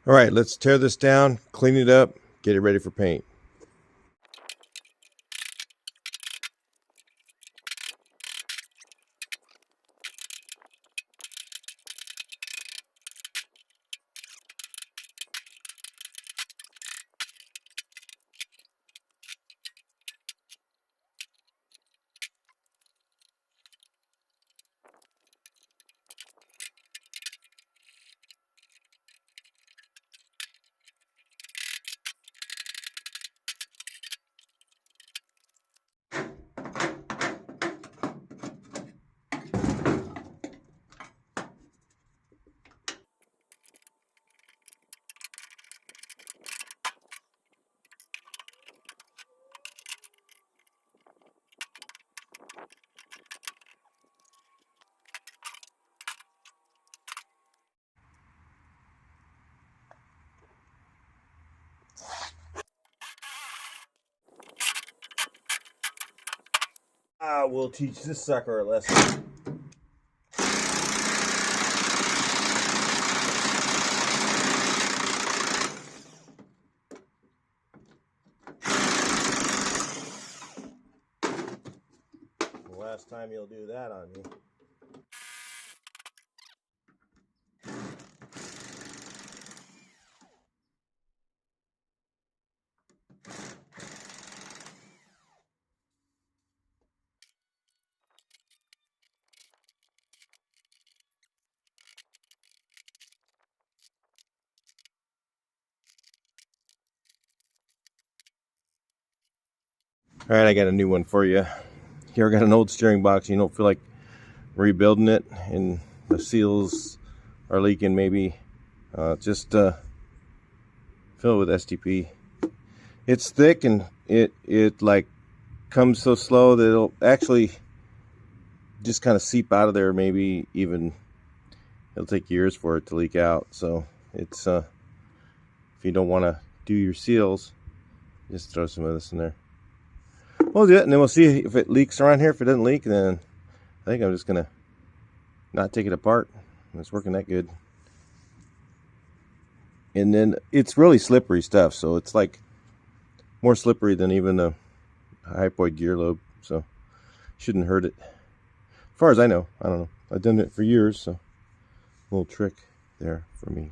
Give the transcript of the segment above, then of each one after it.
All right, let's tear this down, clean it up, get it ready for paint. We'll teach this sucker a lesson. The last time you'll do that on me. All right, I got a new one for you. Here I got an old steering box. You don't feel like rebuilding it, and the seals are leaking. Maybe just fill it with STP. It's thick and it like comes so slow that it'll actually just kind of seep out of there. Maybe even it'll take years for it to leak out. So it's if you don't want to do your seals, just throw some of this in there. We'll do it, and then we'll see if it leaks around here. If it doesn't leak, then I think I'm just gonna not take it apart. It's working that good. And then it's really slippery stuff, so it's like more slippery than even a hypoid gear lobe, so shouldn't hurt it. As far as I know, I don't know. I've done it for years, so a little trick there for me.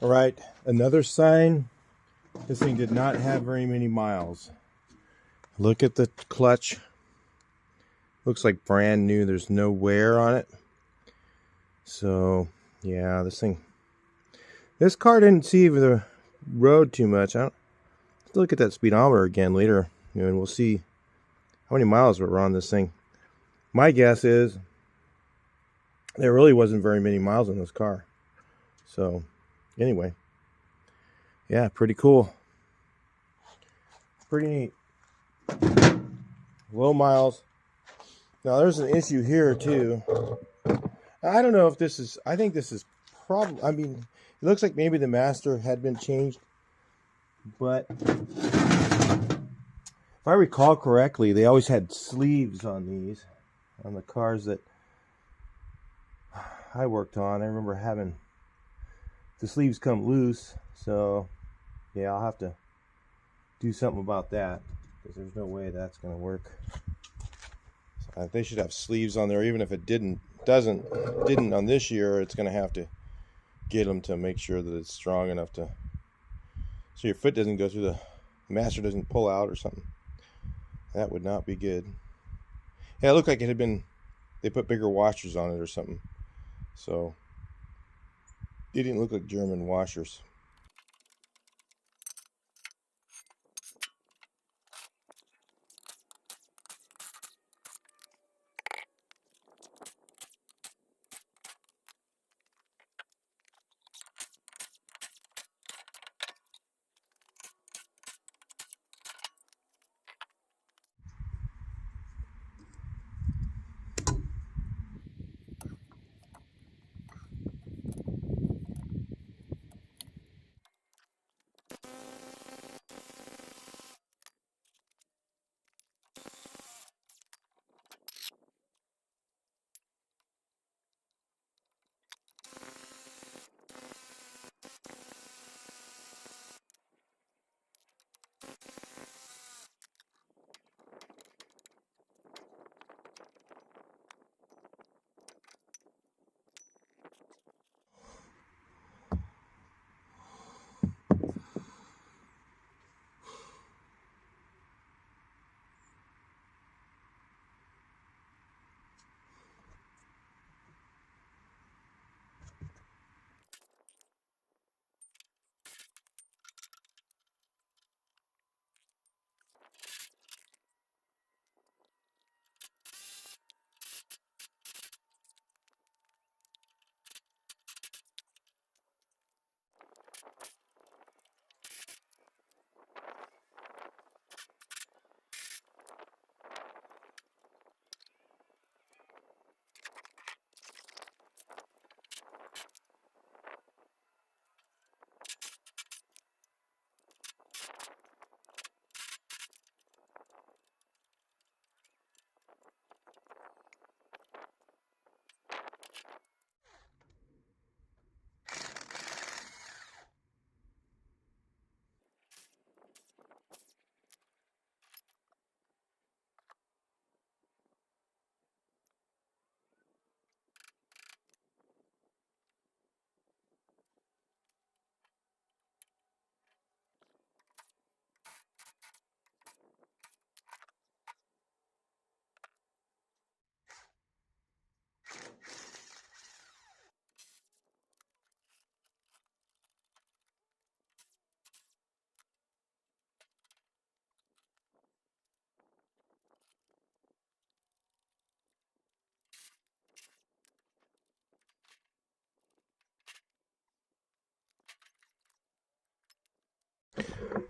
All right, another sign. This thing did not have very many miles. Look at the clutch. Looks like brand new. There's no wear on it. So, yeah, this car didn't see the road too much. Let's look at that speedometer again later, and we'll see how many miles were on this thing. My guess is there really wasn't very many miles on this car. So, anyway, yeah, pretty cool. Pretty neat. Low miles. Now, there's an issue here, too. I don't know if this is, I think this is probably, I mean, it looks like maybe the master had been changed, but If I recall correctly, they always had sleeves on these, on the cars that I worked on. I remember having the sleeves come loose, so yeah, I'll have to do something about that, because there's no way that's going to work. They should have sleeves on there, even if it didn't on this year. It's going to have to get them to make sure that it's strong enough to, so your foot doesn't go through the master, doesn't pull out or something. That would not be good. Yeah, it looked like it had been, they put bigger washers on it or something, so it didn't look like German washers.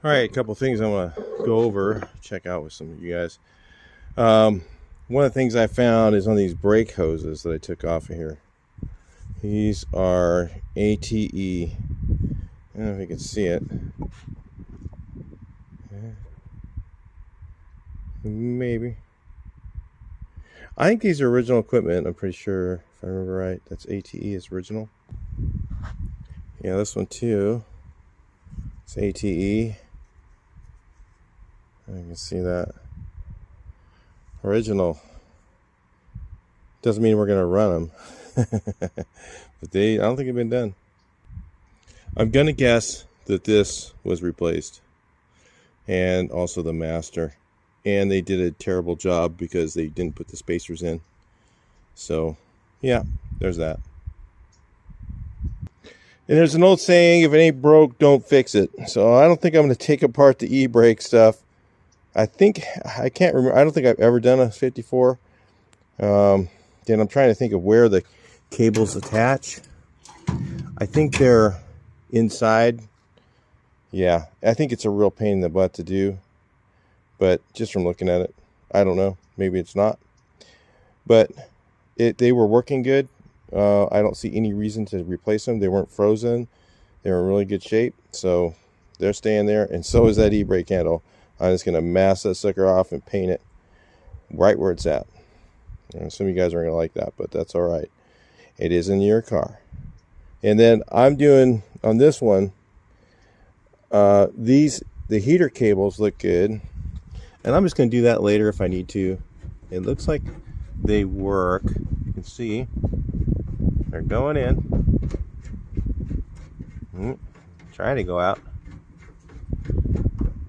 All right, a couple things I want to go over, check out with some of you guys. One of the things I found is on these brake hoses that I took off of here. These are ATE. I don't know if you can see it. Maybe. I think these are original equipment. I'm pretty sure, if I remember right, that's ATE is original. Yeah, this one too. It's ATE. I can see that. Original. Doesn't mean we're going to run them. But I don't think they've been done. I'm going to guess that this was replaced. And also the master. And they did a terrible job because they didn't put the spacers in. So, yeah, there's that. And there's an old saying, if it ain't broke, don't fix it. So I don't think I'm going to take apart the e-brake stuff. I can't remember. I don't think I've ever done a 54. Then I'm trying to think of where the cables attach. I think they're inside. Yeah, I think it's a real pain in the butt to do. But just from looking at it, I don't know. Maybe it's not. But they were working good. I don't see any reason to replace them. They weren't frozen. They were in really good shape. So they're staying there. And so is that e-brake handle. I'm just going to mask that sucker off and paint it right where it's at. And some of you guys aren't going to like that, but that's all right. It is in your car. And then I'm doing on this one, the heater cables look good. And I'm just going to do that later if I need to. It looks like they work. You can see they're going in. Trying to go out.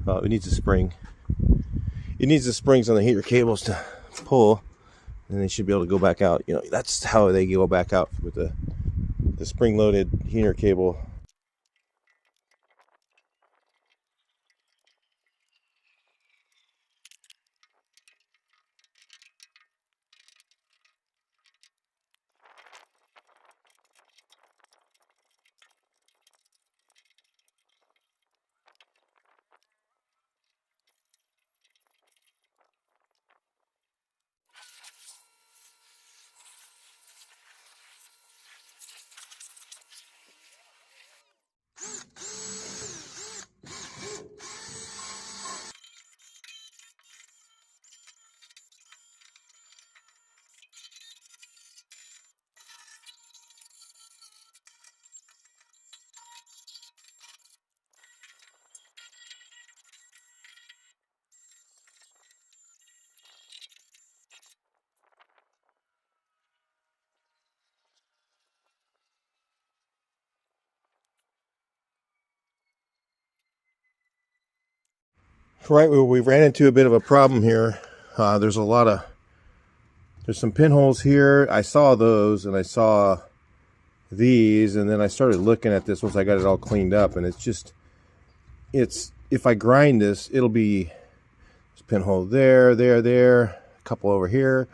Oh, it needs a spring. It needs the springs on the heater cables to pull, and they should be able to go back out. You know, that's how they go back out with the spring-loaded heater cable. Right, well, we ran into a bit of a problem here. There's some pinholes here. I saw those, and I saw these, and then I started looking at this once I got it all cleaned up, and it's if I grind this, it'll be there's a pinhole there, a couple over here.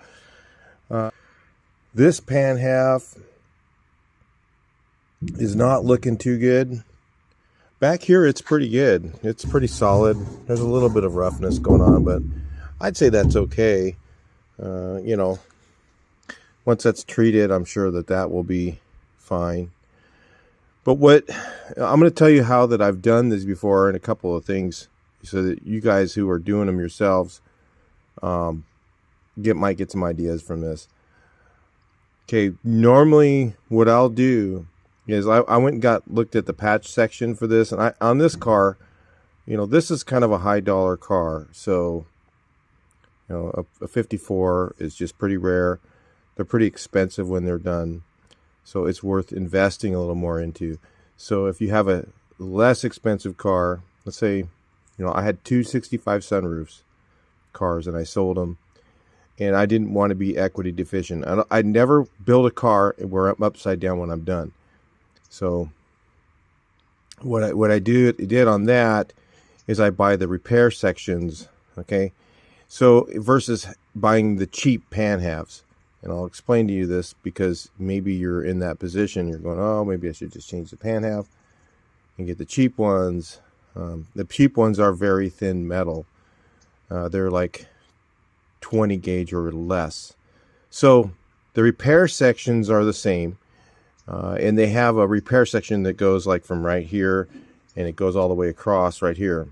This pan half is not looking too good. Back here, it's pretty good. It's pretty solid. There's a little bit of roughness going on, but I'd say that's okay. You know, once that's treated, I'm sure that will be fine. But what I'm going to tell you how that I've done this before and a couple of things so that you guys who are doing them yourselves might get some ideas from this. Okay, normally what I'll do is I went and looked at the patch section for this, and on this car, you know, this is kind of a high dollar car, so you know, a 54 is just pretty rare. They're pretty expensive when they're done, so it's worth investing a little more into. So if you have a less expensive car, let's say, you know, I had two 65 sunroofs cars and I sold them, and I didn't want to be equity deficient. I never build a car where I'm upside down when I'm done. So what I did on that is I buy the repair sections, okay? So versus buying the cheap pan halves. And I'll explain to you this because maybe you're in that position. You're going, oh, maybe I should just change the pan half and get the cheap ones. The cheap ones are very thin metal. They're like 20 gauge or less. So the repair sections are the same. And they have a repair section that goes like from right here and it goes all the way across right here.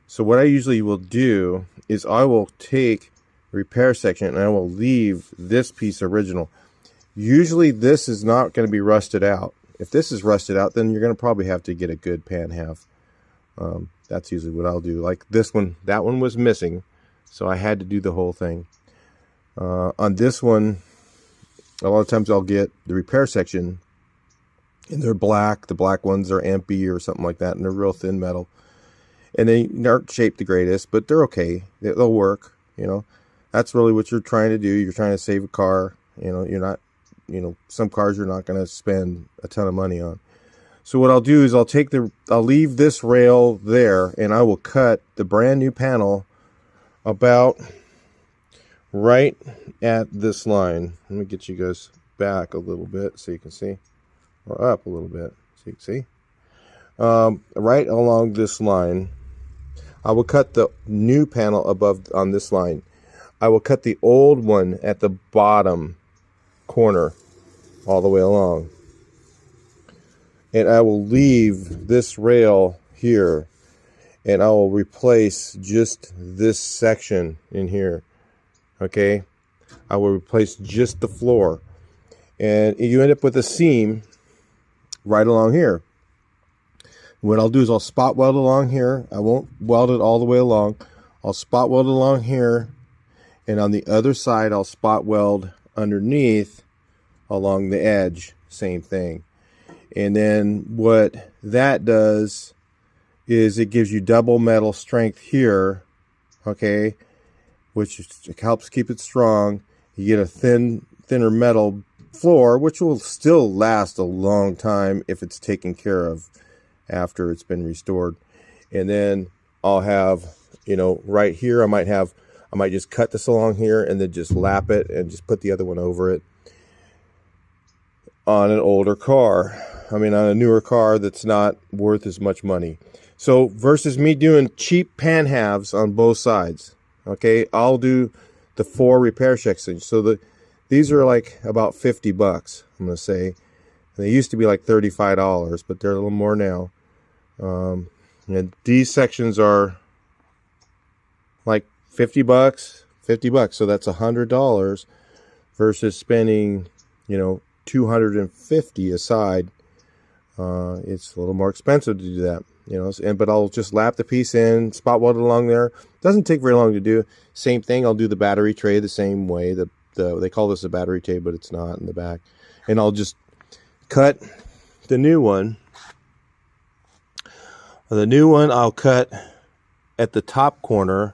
So what I usually will do is I will take the repair section and I will leave this piece original. Usually this is not going to be rusted out. If this is rusted out, then you're going to probably have to get a good pan half. That's usually what I'll do. Like this one, that one was missing, so I had to do the whole thing. On this one, a lot of times I'll get the repair section, and they're black. The black ones are ampy or something like that, and they're real thin metal. And they aren't shaped the greatest, but they're okay. They'll work, you know. That's really what you're trying to do. You're trying to save a car. You know, you're not, you know, some cars you're not going to spend a ton of money on. So what I'll do is I'll leave this rail there, and I will cut the brand new panel about right at this line. Let me get you guys back a little bit so you can see, or up a little bit so you can see. Right along this line, I will cut the new panel above on this line. I will cut the old one at the bottom corner all the way along. And I will leave this rail here. and I will replace just this section in here. Okay, I will replace just the floor, and you end up with a seam right along here. What I'll do is I'll spot weld along here. I won't weld it all the way along. I'll spot weld along here, and on the other side I'll spot weld underneath along the edge. Same thing. And then what that does is it gives you double metal strength here, okay, which helps keep it strong. You get a thinner metal floor, which will still last a long time if it's taken care of after it's been restored. And then I'll have, you know, right here I might just cut this along here and then just lap it and just put the other one over it on an older car. I mean, on a newer car that's not worth as much money. So versus me doing cheap pan halves on both sides, okay, I'll do the 4 repair sections. So these are like about $50, I'm gonna say. They used to be like $35, but they're a little more now. And these sections are like $50. So that's $100 versus spending, you know, $250 aside. It's a little more expensive to do that, you know. But I'll just lap the piece in, spot weld it along there. Doesn't take very long to do. Same thing. I'll do the battery tray the same way. They call this a battery tray, but it's not in the back. And I'll just cut the new one. The new one I'll cut at the top corner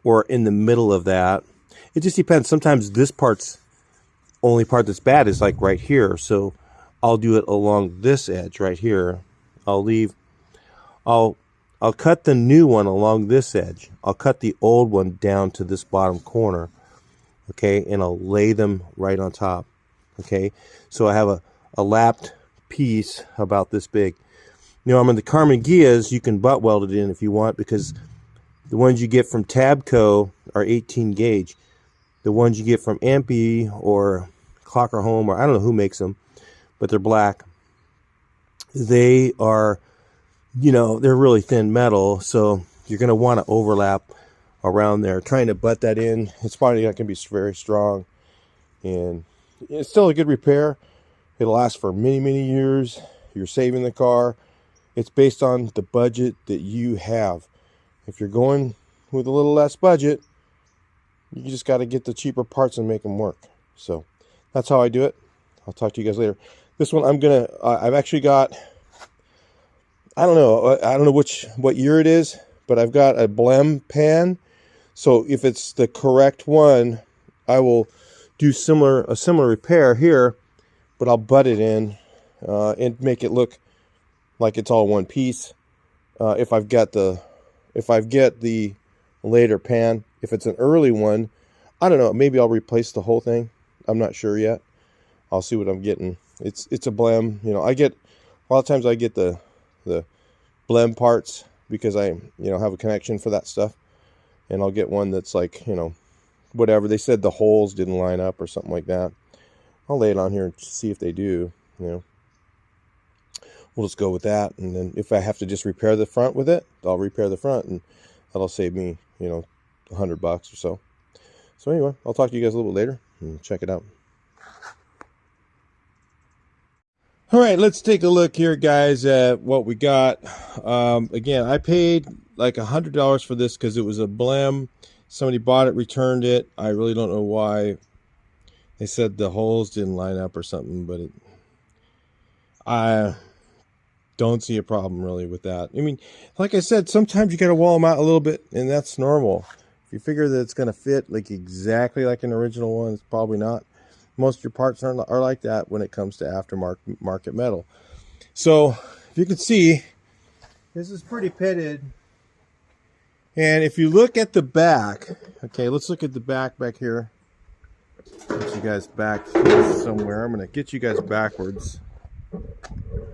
or in the middle of that. It just depends. Sometimes this part's only part that's bad is like right here. So I'll do it along this edge right here. I'll cut the new one along this edge. I'll cut the old one down to this bottom corner. Okay, and I'll lay them right on top. Okay, so I have a lapped piece about this big. Now, I'm in the Carmen Gias, you can butt weld it in if you want, because the ones you get from Tabco are 18 gauge. The ones you get from Ampy or Clocker Home, or I don't know who makes them, but they're black. They are, you know, they're really thin metal, so you're going to want to overlap around there. Trying to butt that in, it's probably not going to be very strong, and it's still a good repair. It'll last for many, many years. You're saving the car. It's based on the budget that you have. If you're going with a little less budget, you just got to get the cheaper parts and make them work. So that's how I do it. I'll talk to you guys later. This one I've actually got, I don't know what year it is, but I've got a blem pan. So if it's the correct one, I will do a similar repair here, but I'll butt it in and make it look like it's all one piece. If I get the later pan, if it's an early one, I don't know, maybe I'll replace the whole thing. I'm not sure yet. I'll see what I'm getting. It's a blem, you know. A lot of times I get the blem parts because I, you know, have a connection for that stuff, and I'll get one that's like, you know, whatever. They said the holes didn't line up or something like that. I'll lay it on here and see if they do, you know. We'll just go with that, and then if I have to just repair the front with it, I'll repair the front, and that'll save me, you know, $100 or so. So anyway, I'll talk to you guys a little bit later and check it out. All right, let's take a look here, guys, at what we got. Again, I paid like $100 for this because it was a blem. Somebody bought it, returned it. I really don't know why. They said the holes didn't line up or something, but I don't see a problem really with that. I mean, like I said, sometimes you got to wall them out a little bit, and that's normal. If you figure that it's going to fit like exactly like an original one, it's probably not. Most of your parts are like that when it comes to aftermarket metal. So if you can see, this is pretty pitted. And if you look at the back, okay, let's look at the back here. Get you guys back somewhere. I'm going to get you guys backwards.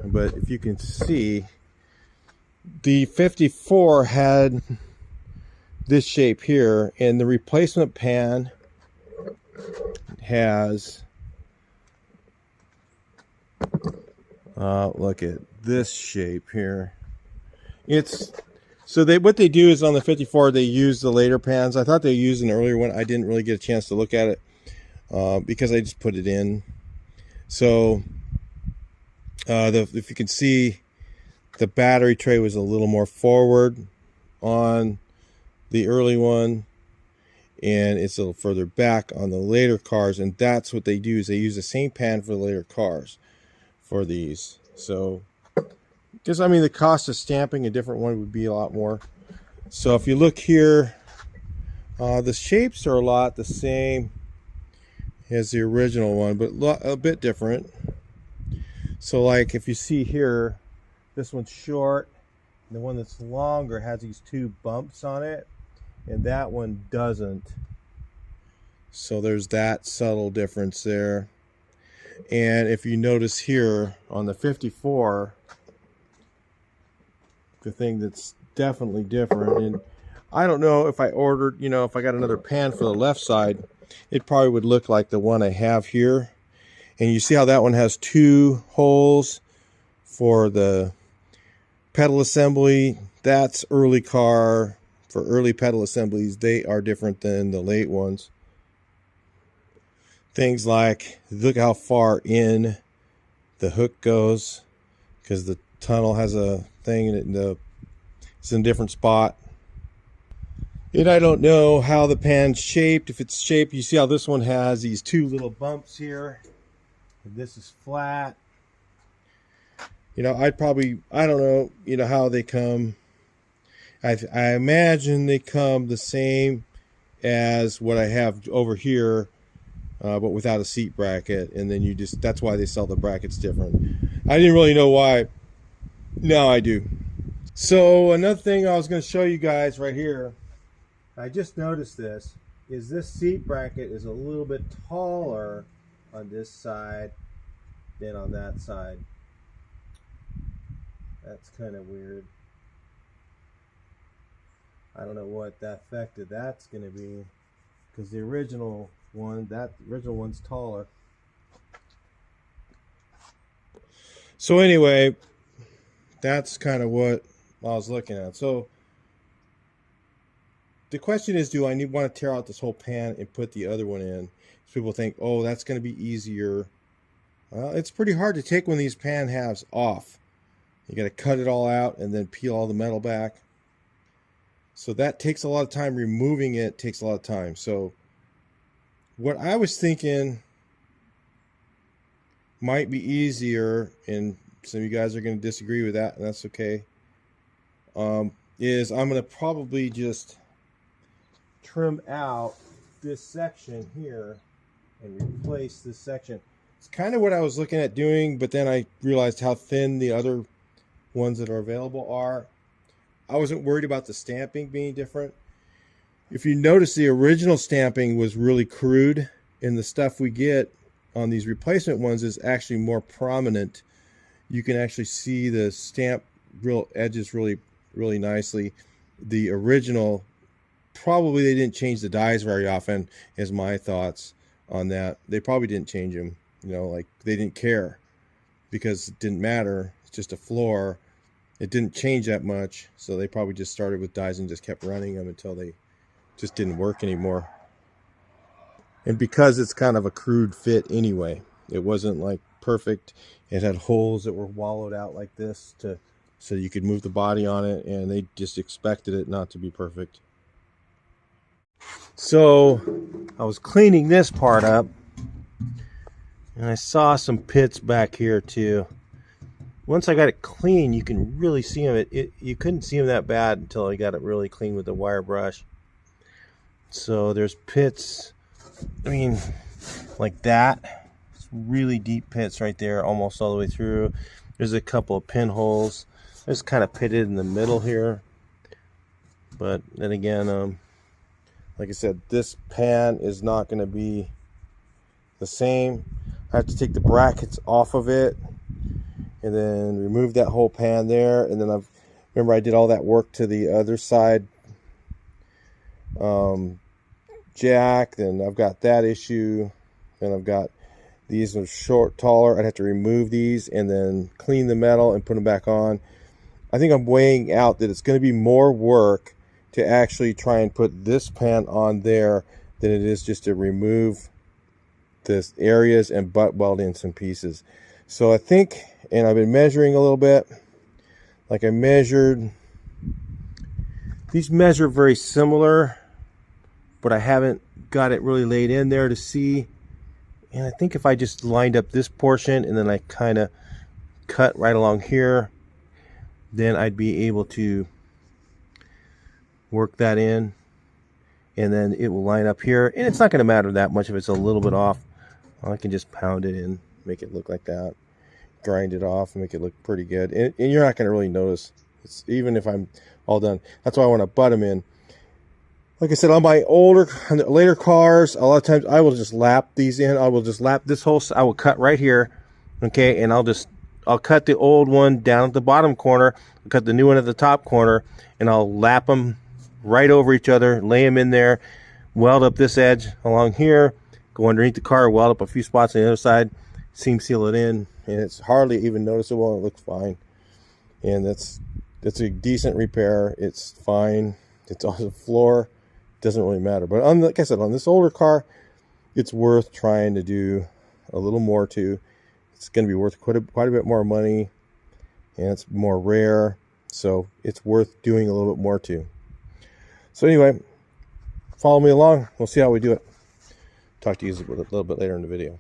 But if you can see, the 54 had this shape here, and the replacement pan has, look at this shape here. It's So what they do is on the 54, they use the later pans. I thought they used an earlier one. I didn't really get a chance to look at it because I just put it in. So if you can see, the battery tray was a little more forward on the early one, and it's a little further back on the later cars. And that's what they do, is they use the same pan for the later cars for these. So because I mean, the cost of stamping a different one would be a lot more. So if you look here, the shapes are a lot the same as the original one, but a bit different. So like if you see here, this one's short, and the one that's longer has these two bumps on it, and that one doesn't. So there's that subtle difference there. And if you notice here on the 54, the thing that's definitely different, and I don't know if I ordered, you know, if I got another pan for the left side, it probably would look like the one I have here. And you see how that one has two holes for the pedal assembly. That's early car. For early pedal assemblies, they are different than the late ones. Things like, look how far in the hook goes, because the tunnel has a thing and it's in a different spot. And I don't know how the pan's shaped. If it's shaped, you see how this one has these two little bumps here, and this is flat. You know, I don't know, you know, how they come. I imagine they come the same as what I have over here, but without a seat bracket. And then that's why they sell the brackets different. I didn't really know why. Now I do. So another thing I was going to show you guys right here, I just noticed this seat bracket is a little bit taller on this side than on that side. That's kind of weird. I don't know what that effect of that's going to be, because the original one's taller. So anyway, that's kind of what I was looking at. So the question is, do I want to tear out this whole pan and put the other one in? So people think, oh, that's going to be easier. Well, it's pretty hard to take one of these pan halves off. You got to cut it all out and then peel all the metal back. So that takes a lot of time. Removing it takes a lot of time. So what I was thinking might be easier, and some of you guys are going to disagree with that, and that's okay, is I'm going to probably just trim out this section here and replace this section. It's kind of what I was looking at doing, but then I realized how thin the other ones that are available are. I wasn't worried about the stamping being different. If you notice, the original stamping was really crude, and the stuff we get on these replacement ones is actually more prominent. You can actually see the stamp real edges really nicely. The original, probably they didn't change the dies very often, is my thoughts on that. They probably didn't change them, you know, like they didn't care, because it didn't matter. It's just a floor. It didn't change that much, so they probably just started with dies and just kept running them until they just didn't work anymore. And because it's kind of a crude fit anyway, it wasn't like perfect. It had holes that were wallowed out like this so you could move the body on it, and they just expected it not to be perfect. So I was cleaning this part up, and I saw some pits back here too. Once I got it clean, you can really see them. You couldn't see them that bad until I got it really clean with the wire brush. So there's pits, I mean, like that. It's really deep pits right there, almost all the way through. There's a couple of pinholes. It's kind of pitted in the middle here. But then again, like I said, this pan is not going to be the same. I have to take the brackets off of it, and then remove that whole pan there. And then remember I did all that work to the other side jack. Then I've got that issue. Then I've got these are taller. I'd have to remove these and then clean the metal and put them back on. I think I'm weighing out that it's going to be more work to actually try and put this pan on there than it is just to remove the areas and butt weld in some pieces. So I think, and I've been measuring a little bit, like I measured, these measure very similar, but I haven't got it really laid in there to see. And I think if I just lined up this portion and then I kind of cut right along here, then I'd be able to work that in, and then it will line up here. And it's not going to matter that much if it's a little bit off. I can just pound it in, make it look like that, grind it off, and make it look pretty good. And you're not going to really notice, even if I'm all done. That's why I want to butt them in. Like I said, on my later cars, a lot of times I will just lap these in. I will just lap this whole, I will cut right here, okay, and I'll cut the old one down at the bottom corner, I'll cut the new one at the top corner, and I'll lap them right over each other, lay them in there, weld up this edge along here, go underneath the car, weld up a few spots on the other side, seam seal it in, and it's hardly even noticeable, and it looks fine. And that's a decent repair. It's fine. It's on the floor. Doesn't really matter. But like I said, on this older car, it's worth trying to do a little more to. It's going to be worth quite a bit more money, and it's more rare, so it's worth doing a little bit more to. So anyway, follow me along. We'll see how we do it. Talk to you a little bit later in the video.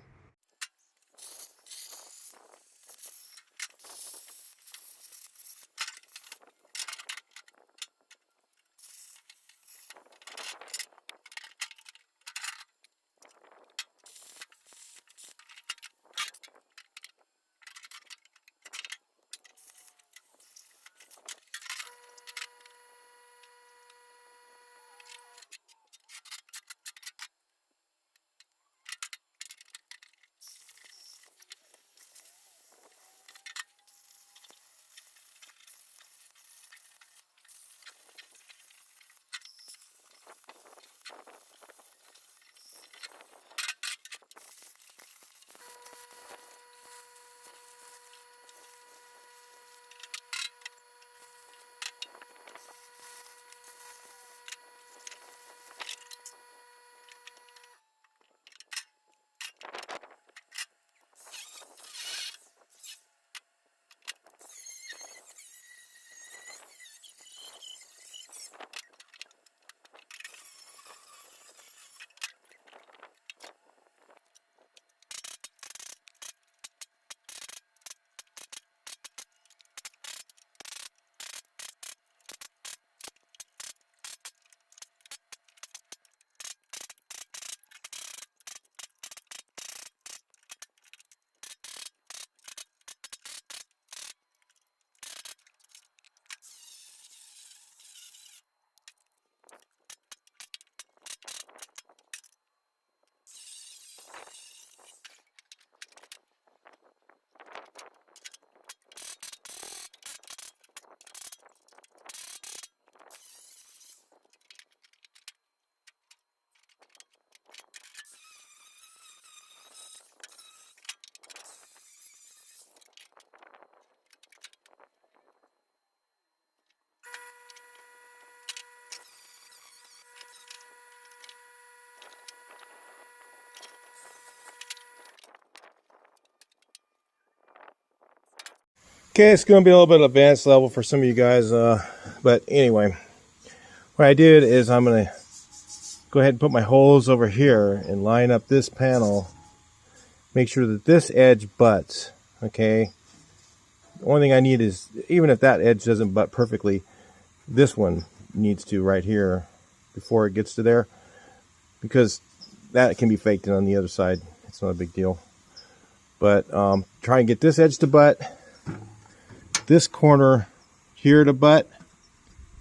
Okay, it's going to be a little bit advanced level for some of you guys, but anyway, what I did is I'm going to go ahead and put my holes over here and line up this panel, make sure that this edge butts, okay? The only thing I need is, even if that edge doesn't butt perfectly, this one needs to right here before it gets to there, because that can be faked in on the other side. It's not a big deal. But try and get this edge to butt, this corner here to butt.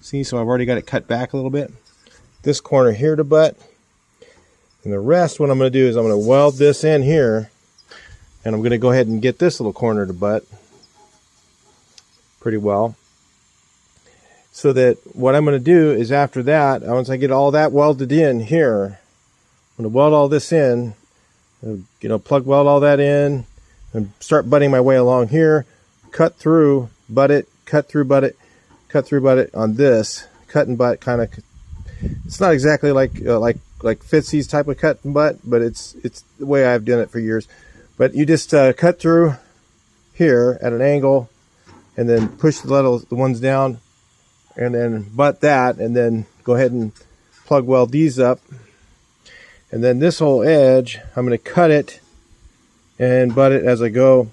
See, so I've already got it cut back a little bit. This corner here to butt. And the rest, what I'm going to do is I'm going to weld this in here, and I'm going to go ahead and get this little corner to butt pretty well. So that what I'm going to do is, after that, once I get all that welded in here, I'm going to weld all this in, plug weld all that in, and start butting my way along here, cut through, butt it, cut through, butt it, cut through butt on this cut and butt kind of. It's not exactly like Fitzy's type of cut and butt, but it's the way I've done it for years. But you just cut through here at an angle, and then push the ones down, and then butt that, and then go ahead and plug weld these up. And then this whole edge, I'm going to cut it and butt it as I go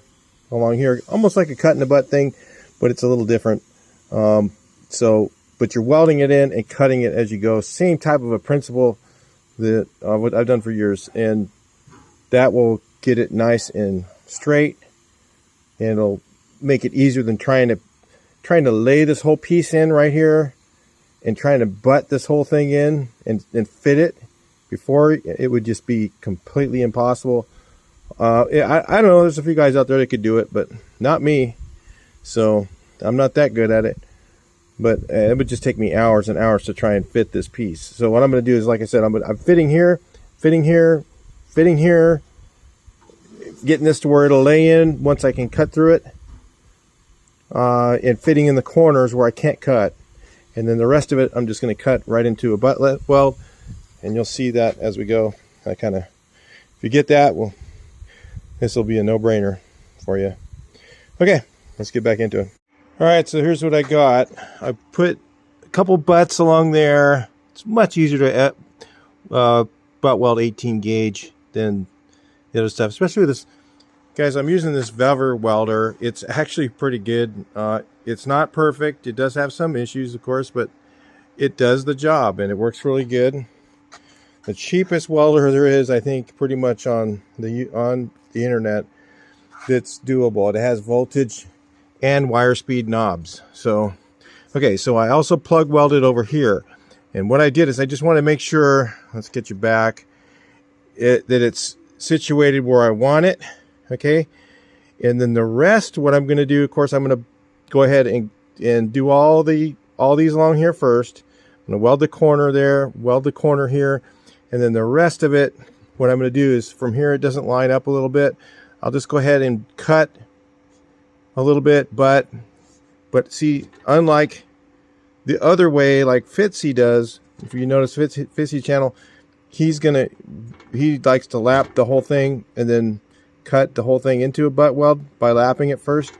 along here, almost like a cut in the butt thing, but it's a little different. But you're welding it in and cutting it as you go. Same type of a principle that what I've done for years, and that will get it nice and straight, and it'll make it easier than trying to lay this whole piece in right here and trying to butt this whole thing in and fit it. Before, it would just be completely impossible. I don't know, there's a few guys out there that could do it, but not me. So I'm not that good at it. But it would just take me hours and hours to try and fit this piece. So what I'm going to do is, like I said, I'm fitting here, fitting here, fitting here, getting this to where it'll lay in once I can cut through it, and fitting in the corners where I can't cut. And then the rest of it, I'm just going to cut right into a butt weld, and you'll see that as we go. If you get that, well, this will be a no-brainer for you. Okay, let's get back into it. All right, so here's what I got. I put a couple butts along there. It's much easier to butt weld 18 gauge than the other stuff, especially with this. Guys, I'm using this VEVOR welder. It's actually pretty good. It's not perfect. It does have some issues, of course, but it does the job, and it works really good. The cheapest welder there is, I think, pretty much on the internet, that's doable. It has voltage and wire speed knobs. So, okay, so I also plug welded over here. And what I did is I just want to make sure, let's get you back, that it's situated where I want it, okay? And then the rest, what I'm going to do, of course, I'm going to go ahead and do all these along here first. I'm going to weld the corner there, weld the corner here, and then the rest of it, what I'm going to do is from here it doesn't line up a little bit. I'll just go ahead and cut a little bit, but see, unlike the other way like Fitzy does, if you notice Fitzy channel, he likes to lap the whole thing and then cut the whole thing into a butt weld by lapping it first.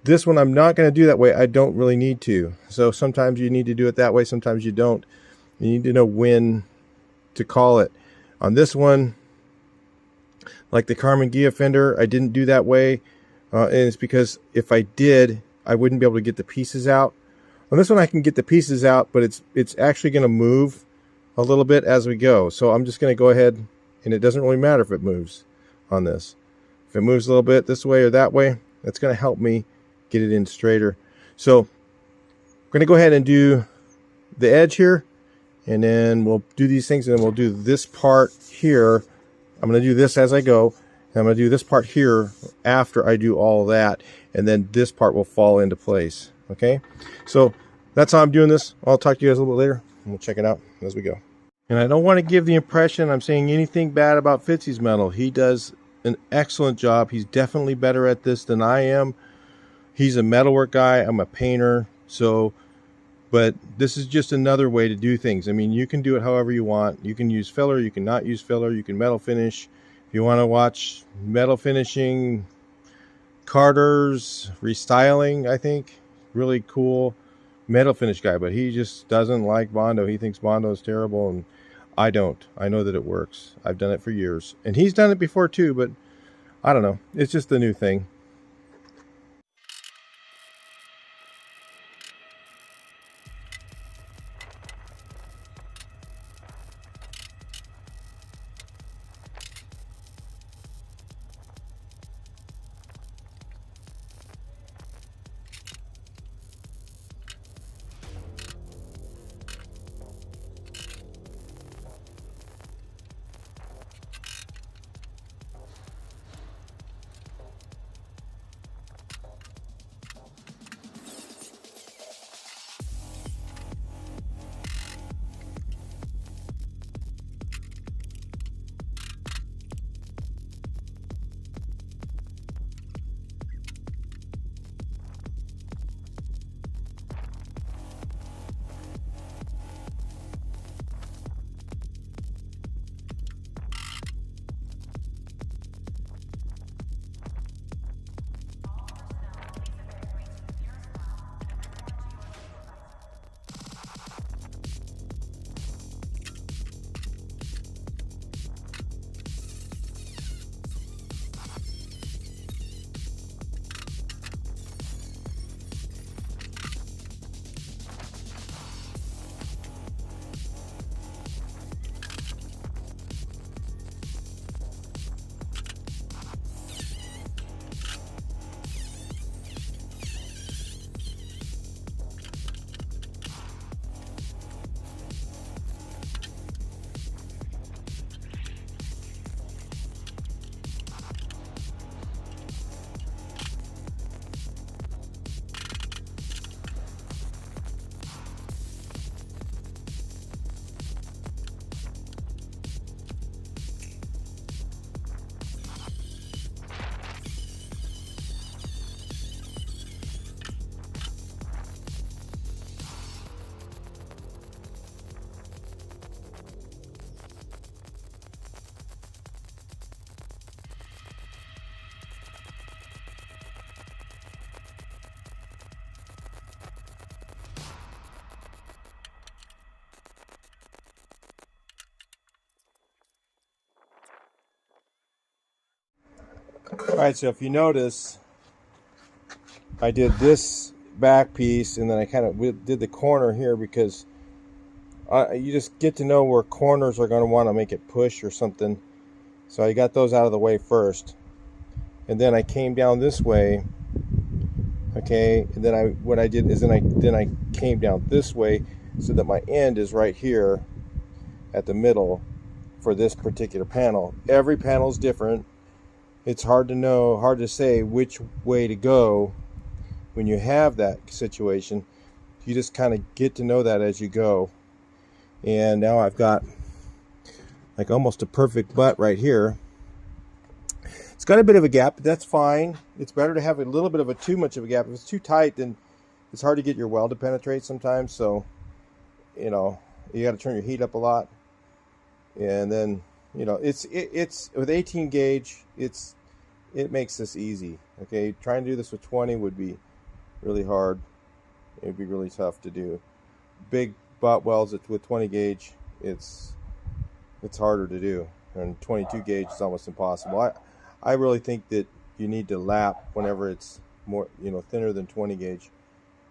This one I'm not going to do that way. I don't really need to. So sometimes you need to do it that way, sometimes you don't. You need to know when to call it. On this one, like the Carmen Ghia fender, I didn't do that way. And it's because if I did, I wouldn't be able to get the pieces out. On this one, I can get the pieces out, but it's actually going to move a little bit as we go. So I'm just going to go ahead, and it doesn't really matter if it moves on this. If it moves a little bit this way or that way, that's going to help me get it in straighter. So I'm going to go ahead and do the edge here, and then we'll do these things, and then we'll do this part here. I'm going to do this as I go. I'm going to do this part here after I do all that, and then this part will fall into place. Okay, so that's how I'm doing this. I'll talk to you guys a little bit later, and we'll check it out as we go. And I don't want to give the impression I'm saying anything bad about Fitzy's metal. He does an excellent job. He's definitely better at this than I am. He's a metalwork guy. I'm a painter. But this is just another way to do things. I mean, you can do it however you want. You can use filler. You can not use filler. You can metal finish. If you want to watch metal finishing, Carter's restyling, I think, really cool metal finish guy, but he just doesn't like Bondo. He thinks Bondo is terrible, and I don't. I know that it works. I've done it for years, and he's done it before too, but I don't know. It's just the new thing. Alright, so if you notice, I did this back piece and then I kind of did the corner here because you just get to know where corners are going to want to make it push or something. So I got those out of the way first. And then I came down this way. Okay, and then what I did is then I came down this way so that my end is right here at the middle for this particular panel. Every panel is different. It's hard to say which way to go when you have that situation. You just kind of get to know that as you go. And now I've got like almost a perfect butt right here. It's got a bit of a gap, but that's fine. It's better to have a little bit of too much of a gap. If it's too tight, then it's hard to get your weld to penetrate sometimes. So, you know, you got to turn your heat up a lot. And then, you know, it's with 18 gauge, it makes this easy. Okay, trying to do this with 20 would be really hard. It'd be really tough to do. Big butt welds with 20 gauge, it's harder to do. And 22 gauge is almost impossible. I really think that you need to lap whenever it's more, you know, thinner than 20 gauge.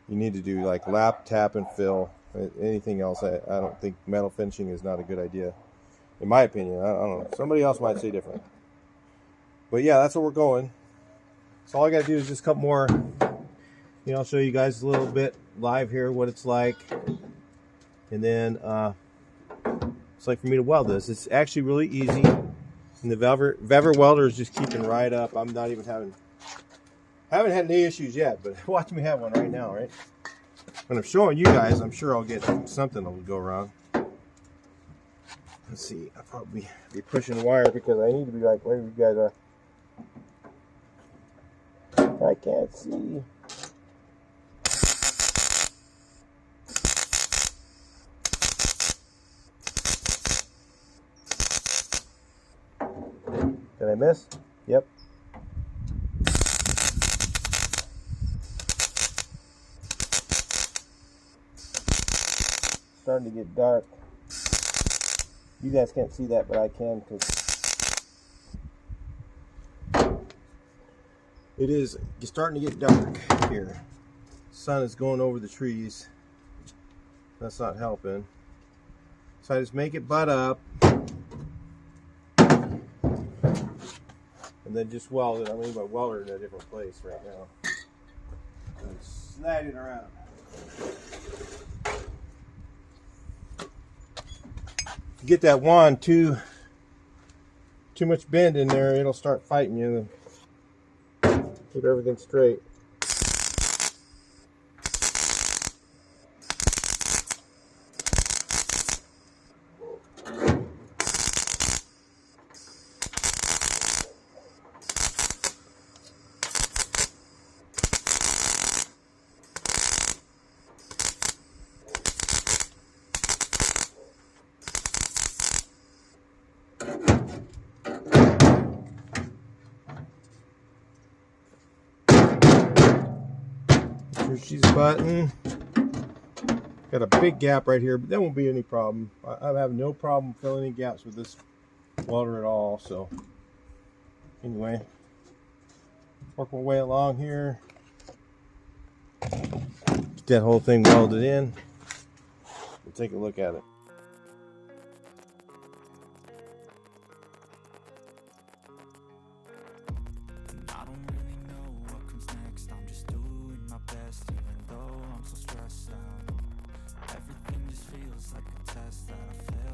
You need to do like lap, tap, and fill. Anything else, I don't think metal finishing is not a good idea. In my opinion, I don't know. Somebody else might say different. But yeah, that's where we're going. So all I got to do is just a couple more, you know, I'll show you guys a little bit live here what it's like. And then it's like for me to weld this. It's actually really easy. And the VEVOR welder is just keeping right up. I'm not even haven't had any issues yet, but watch me have one right now, right? When I'm showing you guys, I'm sure I'll get something that'll go wrong. Let's see, I'll probably be pushing wire because I need to be like where you guys are. I can't see. Did I miss? Yep. Starting to get dark. You guys can't see that, but I can because it's starting to get dark here. Sun is going over the trees. That's not helping. So I just make it butt up. And then just weld it. I'm leaving my welder in a different place right now. And slide it around. If you get that wand too much bend in there, it'll start fighting you. Keep everything straight. She's button. Got a big gap right here, but that won't be any problem. I have no problem filling any gaps with this welder at all. So anyway, work my way along here. Get that whole thing welded in. We'll take a look at it.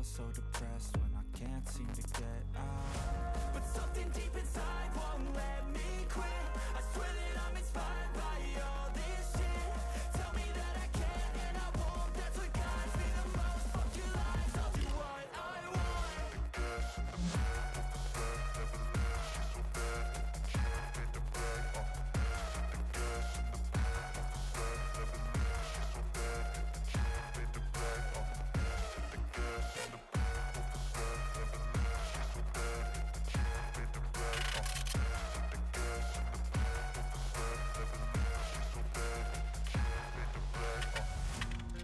So depressed when I can't seem to get out, but something deep inside won't let me quit. I swear that I'm inspired by all this shit. Tell me that I can and I won't. That's what guides me the most. Fuck your lies, I'll do what I want.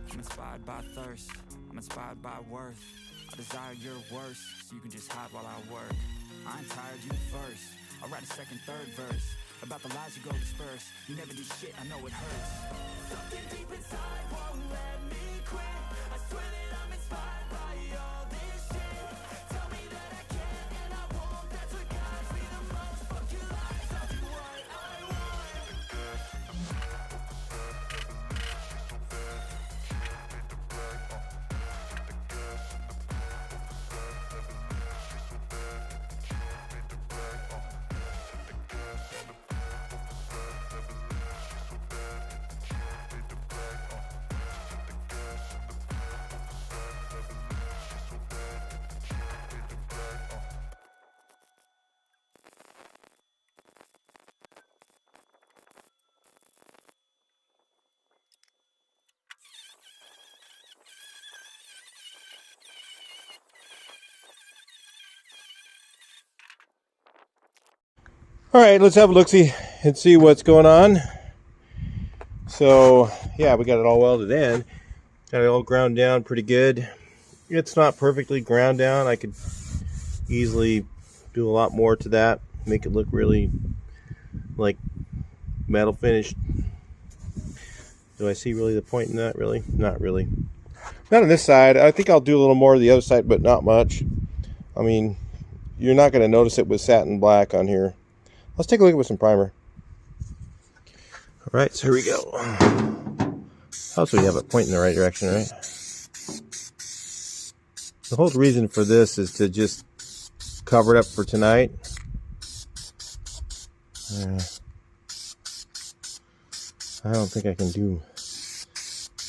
I'm inspired by thirst, I'm inspired by worth. I desire your worst, so you can just hide while I work. I ain't tired, you first. I'll write a second, third verse about the lies you go disperse. You never did shit, I know it hurts. Something deep inside won't let me quit. I swear that I'm inspired by all this shit. Tell me that I can and I won't. That's what guides me the most. Fuck your lies, I'll do what I want. All right, let's have a look-see and see what's going on. So, yeah, we got it all welded in. Got it all ground down pretty good. It's not perfectly ground down. I could easily do a lot more to that, make it look really like metal finished. Do I see really the point in that? Really? Not really. Not on this side. I think I'll do a little more of the other side, but not much. I mean, you're not going to notice it with satin black on here. Let's take a look with some primer. All right, so here we go. Also, you have it pointing in the right direction, right? The whole reason for this is to just cover it up for tonight. I don't think I can do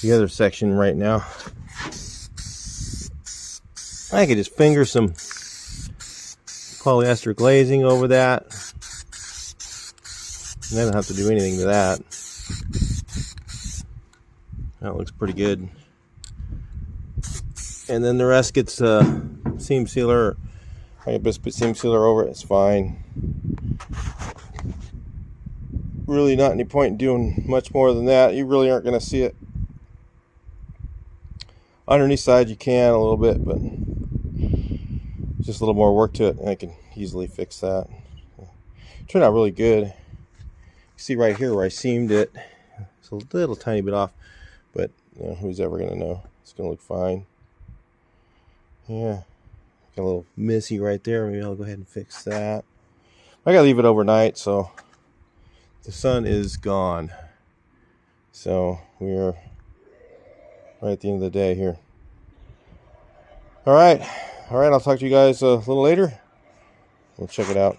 the other section right now. I could just finger some polyester glazing over that. And I don't have to do anything to that. That looks pretty good. And then the rest gets seam sealer. I just put seam sealer over it. It's fine. Really not any point in doing much more than that. You really aren't going to see it. Underneath side you can a little bit, but just a little more work to it, and I can easily fix that. It turned out really good. You see right here where I seamed it, it's a little tiny bit off, but you know, who's ever going to know? It's going to look fine. Yeah, got a little missy right there. Maybe I'll go ahead and fix that. I got to leave it overnight, so the sun is gone. So we're right at the end of the day here. All right, I'll talk to you guys a little later. We'll check it out.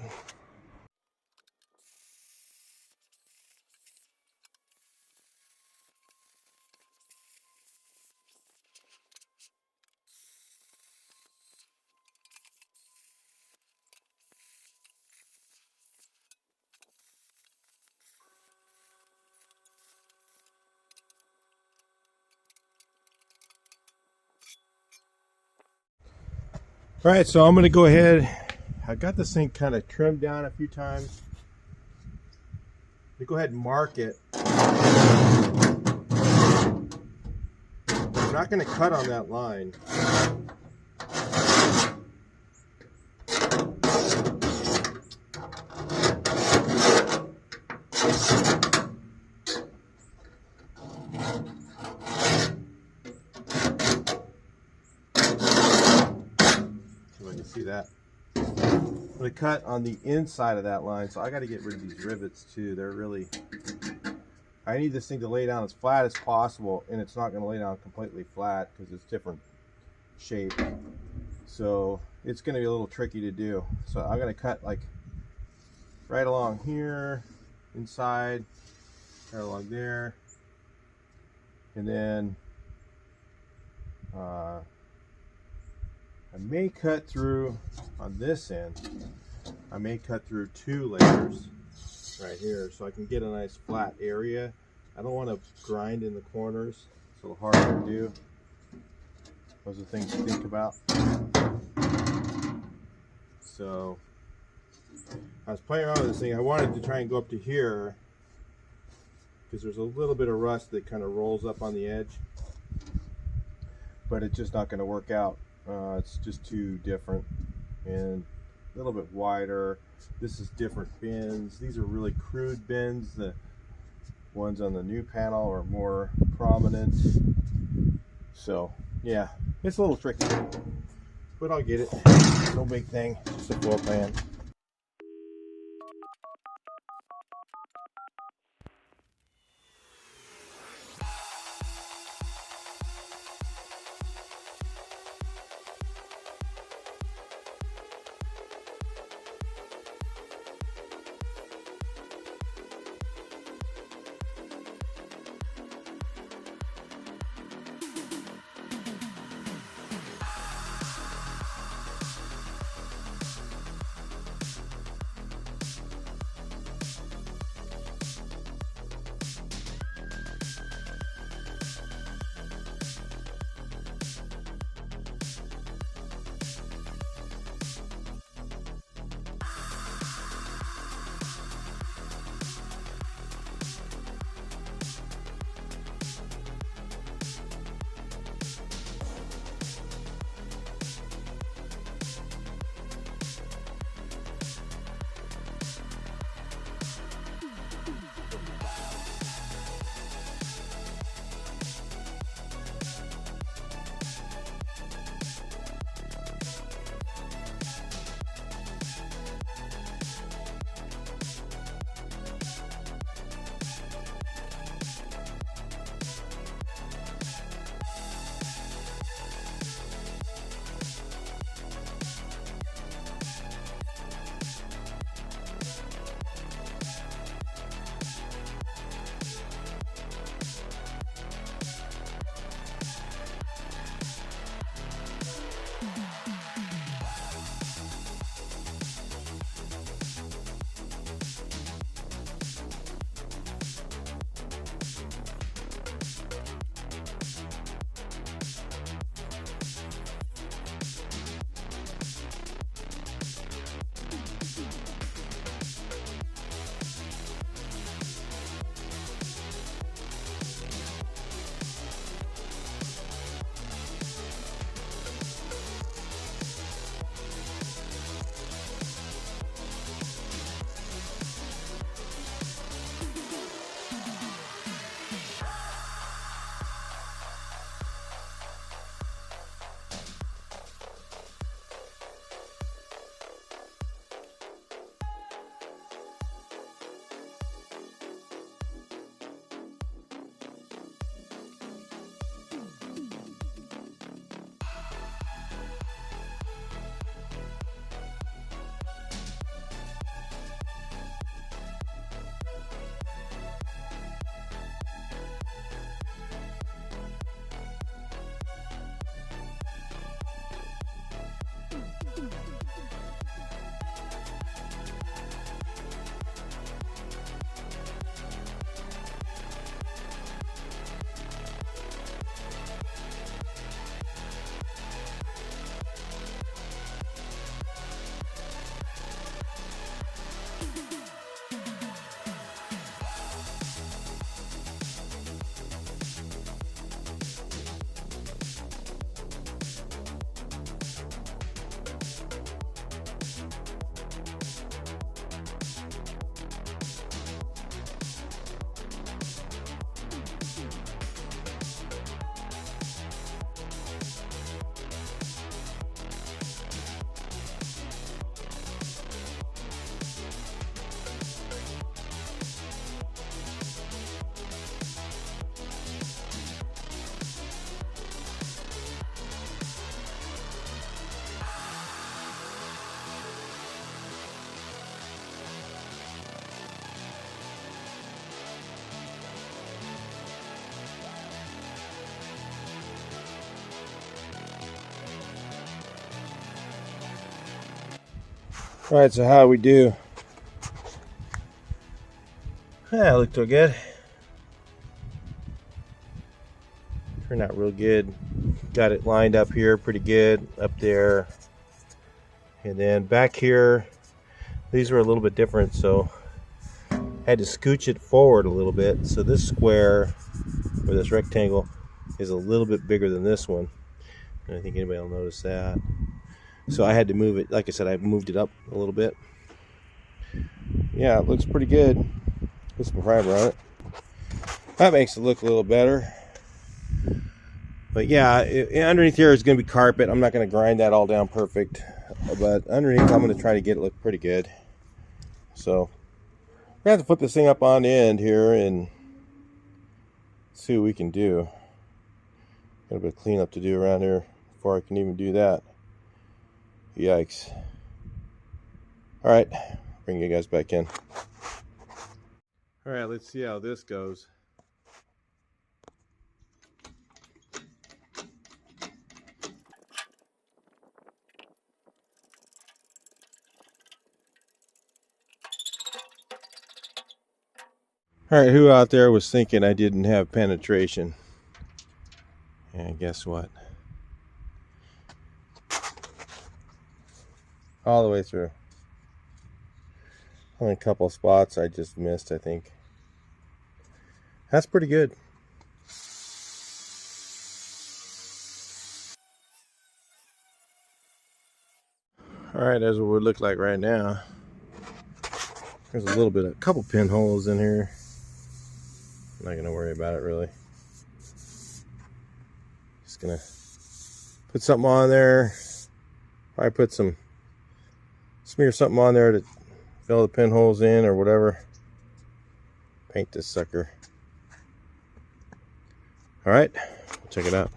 All right, so I'm going to go ahead. I got this thing kind of trimmed down a few times. Let me go ahead and mark it. I'm not going to cut on that line. See that? I'm going to cut on the inside of that line, so I got to get rid of these rivets too. They're really, I need this thing to lay down as flat as possible, and it's not going to lay down completely flat because it's different shape, so it's going to be a little tricky to do. So I'm going to cut like right along here, inside, right along there, and then I may cut through on this end. I may cut through 2 layers right here so I can get a nice flat area. I don't want to grind in the corners. It's a little harder to do. Those are things to think about. So I was playing around with this thing. I wanted to try and go up to here because there's a little bit of rust that kind of rolls up on the edge, but it's just not going to work out. It's just too different, and a little bit wider. This is different bins. These are really crude bins. The ones on the new panel are more prominent. So yeah, it's a little tricky, but I'll get it. No big thing, just a floor pan. All right, so how we do? Yeah, looked real good. Turned out real good. Got it lined up here pretty good, up there. And then back here, these were a little bit different, so I had to scooch it forward a little bit. So this square, or this rectangle, is a little bit bigger than this one. And I think anybody will notice that. so I had to move it. Like I said, I moved it up a little bit. Yeah, it looks pretty good. Put some primer on it. That makes it look a little better. But yeah, underneath here is going to be carpet. I'm not going to grind that all down perfect, but underneath I'm going to try to get it look pretty good. So we have to put this thing up on the end here and see what we can do. Got a bit of cleanup to do around here before I can even do that. Yikes. All right, bring you guys back in. All right, let's see how this goes. All right, who out there was thinking I didn't have penetration? And guess what? All the way through. Only a couple spots I just missed, I think. That's pretty good. All right, that's what it would look like right now. There's a couple pinholes in here. I'm not gonna worry about it really. Just gonna put something on there. I smear something on there to fill the pinholes in or whatever. Paint this sucker. All right, check it out.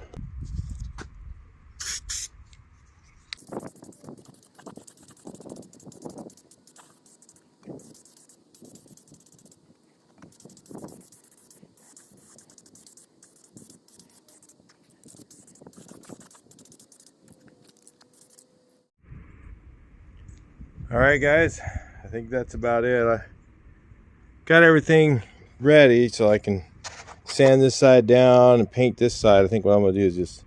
All right, guys, I think that's about it. I got everything ready so I can sand this side down and paint this side. I think what I'm gonna do is just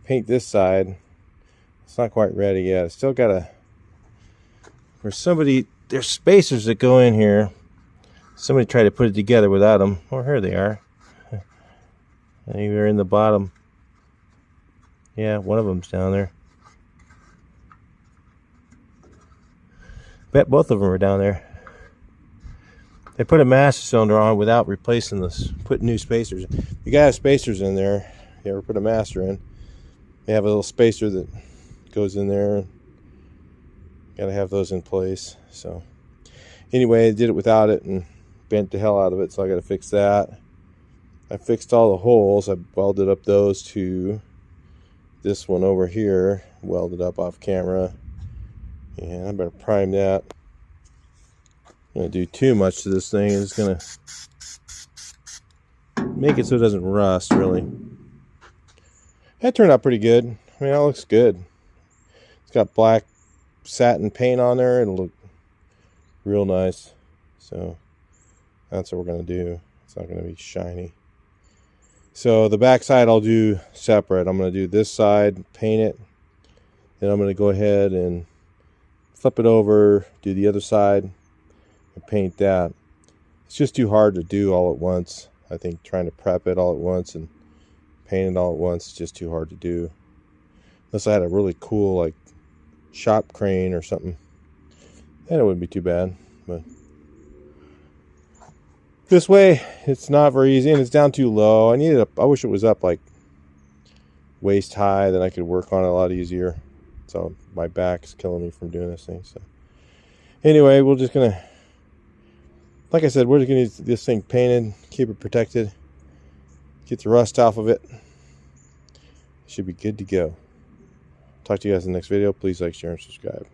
paint this side. It's not quite ready yet. I still gotta, there's spacers that go in here. Somebody tried to put it together without them. Oh, here they are. They're in the bottom. Yeah, one of them's down there. Bet both of them are down there. They put a master cylinder on without replacing this, put new spacers. You gotta have spacers in there. If you ever put a master in, they have a little spacer that goes in there. Gotta have those in place. So anyway, I did it without it and bent the hell out of it, so I gotta fix that. I fixed all the holes. I welded up those two. This one over here, welded up off camera. And I better prime that. I'm going to do too much to this thing. It's going to make it so it doesn't rust, really. That turned out pretty good. I mean, that looks good. It's got black satin paint on there. It'll look real nice. So that's what we're going to do. It's not going to be shiny. So the back side I'll do separate. I'm going to do this side, paint it. Then I'm going to go ahead and flip it over, do the other side, and paint that. It's just too hard to do all at once. I think trying to prep it all at once and paint it all at once is just too hard to do. Unless I had a really cool like shop crane or something, then it wouldn't be too bad. But this way, it's not very easy, and it's down too low. I wish it was up like waist high, then I could work on it a lot easier. So my back's killing me from doing this thing. So anyway, we're just gonna, like I said, we're just gonna get this thing painted, keep it protected, get the rust off of it. Should be good to go. Talk to you guys in the next video. Please like, share, and subscribe.